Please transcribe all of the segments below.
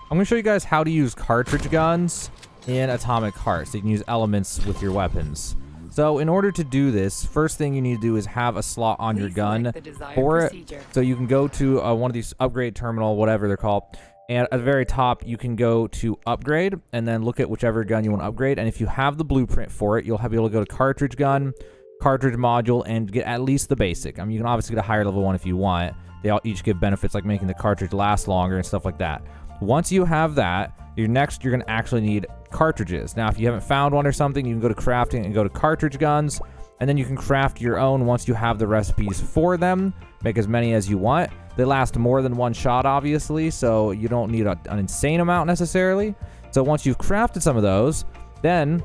I'm going to show you guys how to use cartridge guns in Atomic Heart, so you can use elements with your weapons. So in order to do this, first thing you need to do is have a slot on your gun for it. So you can go to one of these upgrade terminal, whatever they're called, and at the very top you can go to upgrade and then look at whichever gun you want to upgrade. And if you have the blueprint for it, you'll be able to go to cartridge gun, cartridge module, and get at least the basic. I mean, you can obviously get a higher level one if you want. They all each give benefits like making the cartridge last longer and stuff like that. Once you have that, you're going to actually need cartridges. Now, if you haven't found one or something, you can go to crafting and go to cartridge guns, and then you can craft your own once you have the recipes for them. Make as many as you want. They last more than one shot, obviously, so you don't need an insane amount necessarily. So once you've crafted some of those, then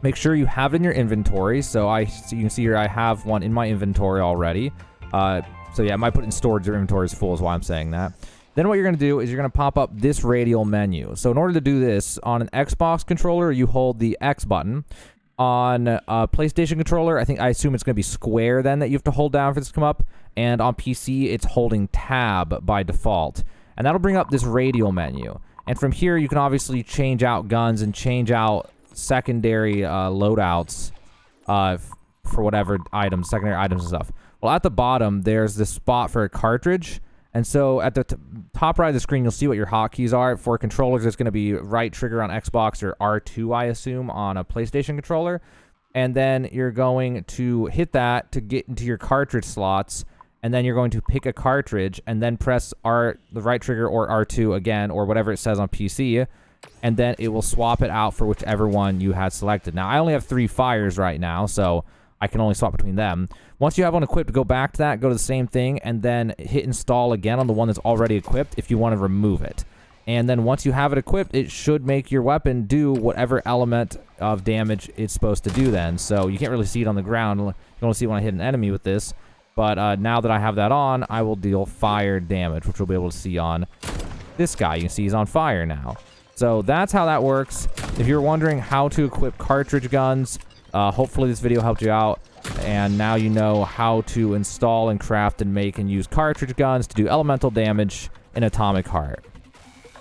make sure you have it in your inventory. So you can see here I have one in my inventory already. So yeah, I might put it in storage. Your inventory is full is why I'm saying that. Then what you're going to do is you're going to pop up this radial menu. So in order to do this, on an Xbox controller, you hold the X button. On a PlayStation controller, I assume it's going to be square then that you have to hold down for this to come up. And on PC, it's holding tab by default. And that'll bring up this radial menu. And from here, you can obviously change out guns and change out secondary loadouts for whatever items, secondary items and stuff. Well, at the bottom, there's this spot for a cartridge. And so at the top right of the screen, you'll see what your hotkeys are. For controllers, it's going to be right trigger on Xbox or R2, I assume, on a PlayStation controller. And then you're going to hit that to get into your cartridge slots. And then you're going to pick a cartridge and then press the right trigger or R2 again, or whatever it says on PC. And then it will swap it out for whichever one you had selected. Now, I only have 3 fires right now, so I can only swap between them. Once you have one equipped, go back to that, go to the same thing, and then hit install again on the one that's already equipped if you want to remove it. And then once you have it equipped, it should make your weapon do whatever element of damage it's supposed to do then. So you can't really see it on the ground. You can only see it when I hit an enemy with this. But now that I have that on, I will deal fire damage, which we'll be able to see on this guy. You can see he's on fire now. So that's how that works. If you're wondering how to equip cartridge guns, hopefully this video helped you out, and now you know how to install and craft and make and use cartridge guns to do elemental damage in Atomic Heart.